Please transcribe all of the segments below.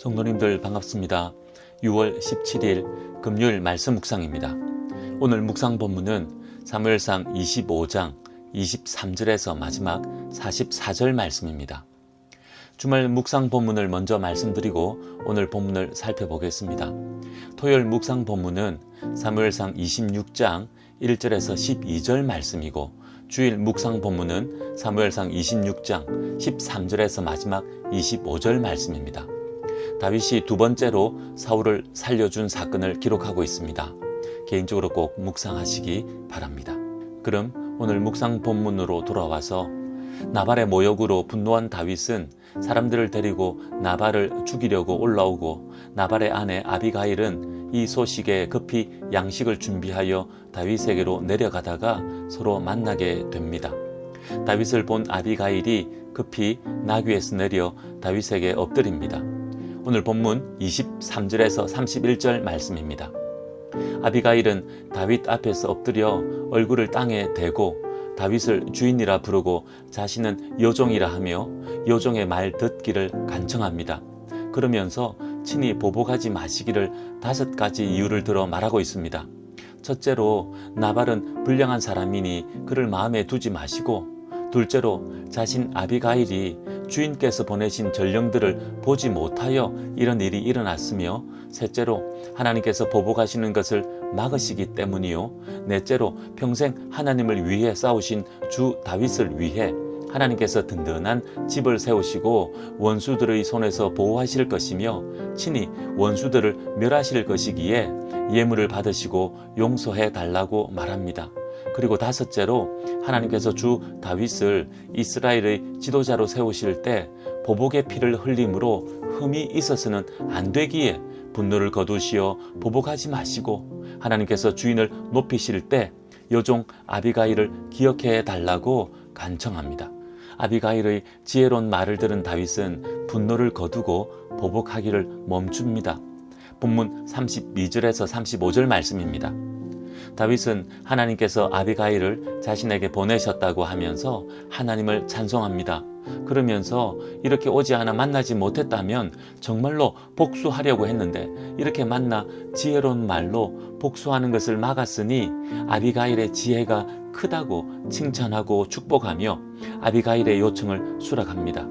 성도님들 반갑습니다. 6월 17일 금요일 말씀 묵상입니다. 오늘 묵상 본문은 사무엘상 25장 23절에서 마지막 44절 말씀입니다. 주말 묵상 본문을 먼저 말씀드리고 오늘 본문을 살펴보겠습니다. 토요일 묵상 본문은 사무엘상 26장 1절에서 12절 말씀이고 주일 묵상 본문은 사무엘상 26장 13절에서 마지막 25절 말씀입니다. 다윗이 두 번째로 사울을 살려준 사건을 기록하고 있습니다. 개인적으로 꼭 묵상하시기 바랍니다. 그럼 오늘 묵상 본문으로 돌아와서 나발의 모욕으로 분노한 다윗은 사람들을 데리고 나발을 죽이려고 올라오고 나발의 아내 아비가일은 이 소식에 급히 양식을 준비하여 다윗에게로 내려가다가 서로 만나게 됩니다. 다윗을 본 아비가일이 급히 나귀에서 내려 다윗에게 엎드립니다. 오늘 본문 23절에서 31절 말씀입니다. 아비가일은 다윗 앞에서 엎드려 얼굴을 땅에 대고 다윗을 주인이라 부르고 자신은 여종이라 하며 여종의 말 듣기를 간청합니다. 그러면서 친히 보복하지 마시기를 5가지 이유를 들어 말하고 있습니다. 첫째로 나발은 불량한 사람이니 그를 마음에 두지 마시고, 둘째로 자신 아비가일이 주인께서 보내신 전령들을 보지 못하여 이런 일이 일어났으며, 셋째로 하나님께서 보복하시는 것을 막으시기 때문이요, 넷째로 평생 하나님을 위해 싸우신 주 다윗을 위해 하나님께서 든든한 집을 세우시고 원수들의 손에서 보호하실 것이며 친히 원수들을 멸하실 것이기에 예물을 받으시고 용서해 달라고 말합니다. 그리고 다섯째로 하나님께서 주 다윗을 이스라엘의 지도자로 세우실 때 보복의 피를 흘림으로 흠이 있어서는 안 되기에 분노를 거두시어 보복하지 마시고 하나님께서 주인을 높이실 때 여종 아비가일을 기억해 달라고 간청합니다. 아비가일의 지혜로운 말을 들은 다윗은 분노를 거두고 보복하기를 멈춥니다. 본문 32절에서 35절 말씀입니다. 다윗은 하나님께서 아비가일을 자신에게 보내셨다고 하면서 하나님을 찬송합니다. 그러면서 이렇게 오지 않아 만나지 못했다면 정말로 복수하려고 했는데 이렇게 만나 지혜로운 말로 복수하는 것을 막았으니 아비가일의 지혜가 크다고 칭찬하고 축복하며 아비가일의 요청을 수락합니다.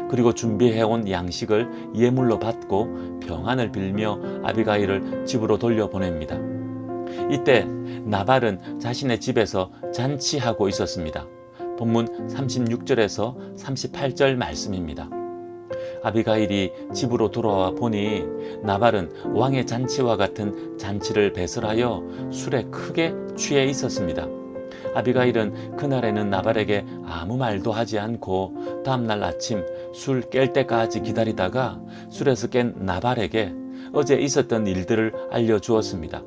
그리고 준비해온 양식을 예물로 받고 평안을 빌며 아비가일을 집으로 돌려보냅니다. 이때 나발은 자신의 집에서 잔치하고 있었습니다. 본문 36절에서 38절 말씀입니다. 아비가일이 집으로 돌아와 보니 나발은 왕의 잔치와 같은 잔치를 배설하여 술에 크게 취해 있었습니다. 아비가일은 그날에는 나발에게 아무 말도 하지 않고 다음날 아침 술 깰 때까지 기다리다가 술에서 깬 나발에게 어제 있었던 일들을 알려주었습니다.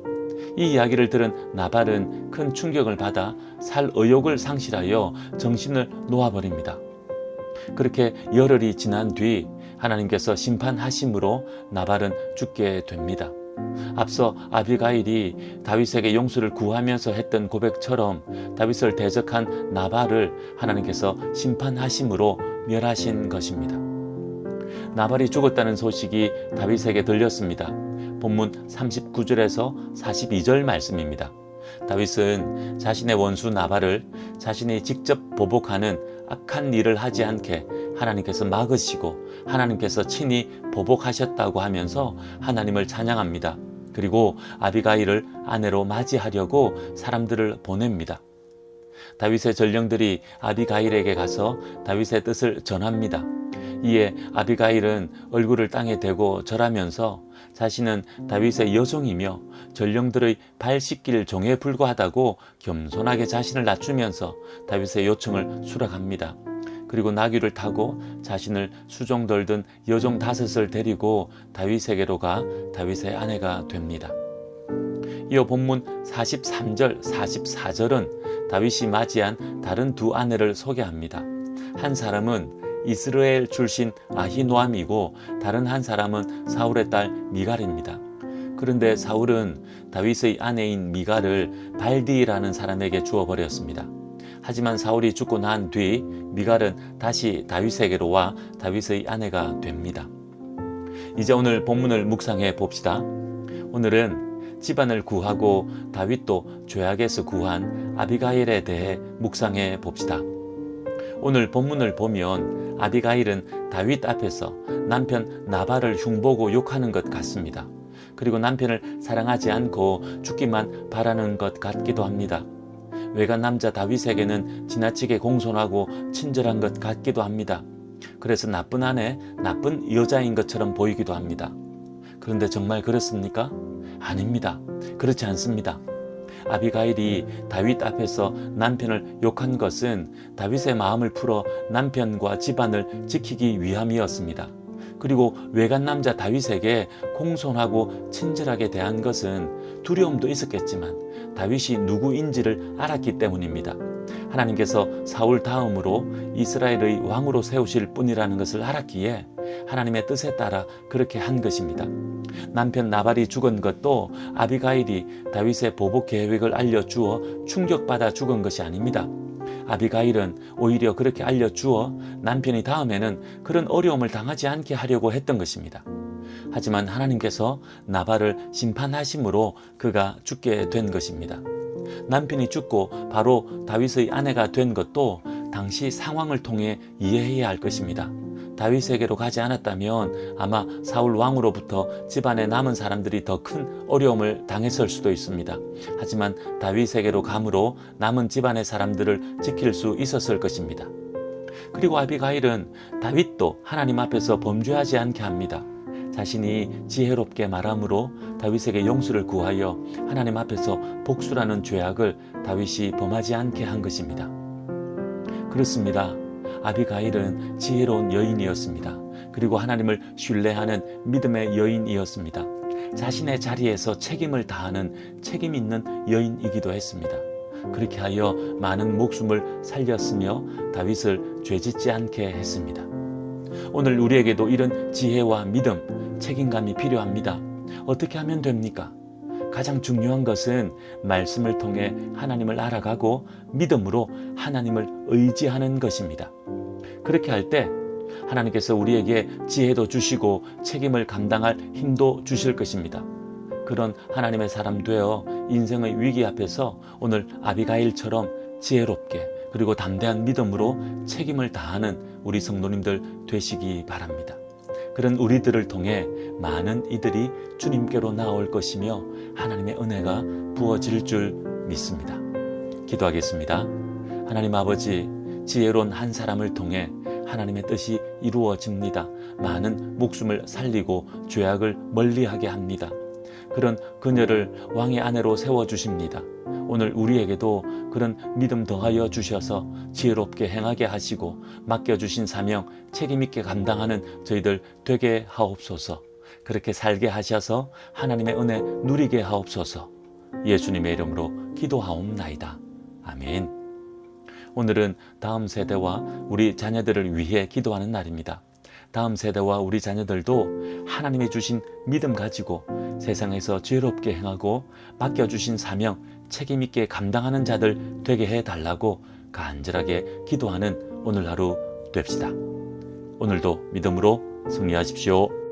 이 이야기를 들은 나발은 큰 충격을 받아 살 의욕을 상실하여 정신을 놓아버립니다. 그렇게 열흘이 지난 뒤 하나님께서 심판하심으로 나발은 죽게 됩니다. 앞서 아비가일이 다윗에게 용서를 구하면서 했던 고백처럼 다윗을 대적한 나발을 하나님께서 심판하심으로 멸하신 것입니다. 나발이 죽었다는 소식이 다윗에게 들렸습니다. 본문 39절에서 42절 말씀입니다. 다윗은 자신의 원수 나발을 자신이 직접 보복하는 악한 일을 하지 않게 하나님께서 막으시고 하나님께서 친히 보복하셨다고 하면서 하나님을 찬양합니다. 그리고 아비가일을 아내로 맞이하려고 사람들을 보냅니다. 다윗의 전령들이 아비가일에게 가서 다윗의 뜻을 전합니다. 이에 아비가일은 얼굴을 땅에 대고 절하면서 자신은 다윗의 여종이며 전령들의 발 씻길 종에 불과하다고 겸손하게 자신을 낮추면서 다윗의 요청을 수락합니다. 그리고 나귀를 타고 자신을 수종 돌든 여종 5을 데리고 다윗에게로 가 다윗의 아내가 됩니다. 이어 본문 43절, 44절은 다윗이 맞이한 다른 두 아내를 소개합니다. 한 사람은 이스라엘 출신 아히노암이고 다른 한 사람은 사울의 딸 미갈입니다. 그런데 사울은 다윗의 아내인 미갈을 발디라는 사람에게 주어버렸습니다. 하지만 사울이 죽고 난 뒤 미갈은 다시 다윗에게로 와 다윗의 아내가 됩니다. 이제 오늘 본문을 묵상해 봅시다. 오늘은 집안을 구하고 다윗도 죄악에서 구한 아비가일에 대해 묵상해 봅시다. 오늘 본문을 보면 아비가일은 다윗 앞에서 남편 나발을 흉보고 욕하는 것 같습니다. 그리고 남편을 사랑하지 않고 죽기만 바라는 것 같기도 합니다. 외간 남자 다윗에게는 지나치게 공손하고 친절한 것 같기도 합니다. 그래서 나쁜 아내, 나쁜 여자인 것처럼 보이기도 합니다. 그런데 정말 그렇습니까? 아닙니다. 그렇지 않습니다. 아비가일이 다윗 앞에서 남편을 욕한 것은 다윗의 마음을 풀어 남편과 집안을 지키기 위함이었습니다. 그리고 외간 남자 다윗에게 공손하고 친절하게 대한 것은 두려움도 있었겠지만 다윗이 누구인지를 알았기 때문입니다. 하나님께서 사울 다음으로 이스라엘의 왕으로 세우실 분이라는 것을 알았기에 하나님의 뜻에 따라 그렇게 한 것입니다. 남편 나발이 죽은 것도 아비가일이 다윗의 보복 계획을 알려주어 충격받아 죽은 것이 아닙니다. 아비가일은 오히려 그렇게 알려주어 남편이 다음에는 그런 어려움을 당하지 않게 하려고 했던 것입니다. 하지만 하나님께서 나발을 심판하심으로 그가 죽게 된 것입니다. 남편이 죽고 바로 다윗의 아내가 된 것도 당시 상황을 통해 이해해야 할 것입니다. 다윗에게로 가지 않았다면 아마 사울 왕으로부터 집안에 남은 사람들이 더 큰 어려움을 당했을 수도 있습니다. 하지만 다윗에게로 감으로 남은 집안의 사람들을 지킬 수 있었을 것입니다. 그리고 아비가일은 다윗도 하나님 앞에서 범죄하지 않게 합니다. 자신이 지혜롭게 말함으로 다윗에게 용서를 구하여 하나님 앞에서 복수라는 죄악을 다윗이 범하지 않게 한 것입니다. 그렇습니다. 아비가일은 지혜로운 여인이었습니다. 그리고 하나님을 신뢰하는 믿음의 여인이었습니다. 자신의 자리에서 책임을 다하는 책임 있는 여인이기도 했습니다. 그렇게 하여 많은 목숨을 살렸으며 다윗을 죄짓지 않게 했습니다. 오늘 우리에게도 이런 지혜와 믿음, 책임감이 필요합니다. 어떻게 하면 됩니까? 가장 중요한 것은 말씀을 통해 하나님을 알아가고 믿음으로 하나님을 의지하는 것입니다. 그렇게 할 때 하나님께서 우리에게 지혜도 주시고 책임을 감당할 힘도 주실 것입니다. 그런 하나님의 사람 되어 인생의 위기 앞에서 오늘 아비가일처럼 지혜롭게 그리고 담대한 믿음으로 책임을 다하는 우리 성도님들 되시기 바랍니다. 그런 우리들을 통해 많은 이들이 주님께로 나올 것이며 하나님의 은혜가 부어질 줄 믿습니다. 기도하겠습니다. 하나님 아버지, 지혜로운 한 사람을 통해 하나님의 뜻이 이루어집니다. 많은 목숨을 살리고 죄악을 멀리하게 합니다. 그런 그녀를 왕의 아내로 세워주십니다. 오늘 우리에게도 그런 믿음 더하여 주셔서 지혜롭게 행하게 하시고 맡겨주신 사명 책임있게 감당하는 저희들 되게 하옵소서. 그렇게 살게 하셔서 하나님의 은혜 누리게 하옵소서. 예수님의 이름으로 기도하옵나이다. 아멘. 오늘은 다음 세대와 우리 자녀들을 위해 기도하는 날입니다. 다음 세대와 우리 자녀들도 하나님이 주신 믿음 가지고 세상에서 지혜롭게 행하고 맡겨주신 사명 책임있게 감당하는 자들 되게 해달라고 간절하게 기도하는 오늘 하루 됩시다. 오늘도 믿음으로 승리하십시오.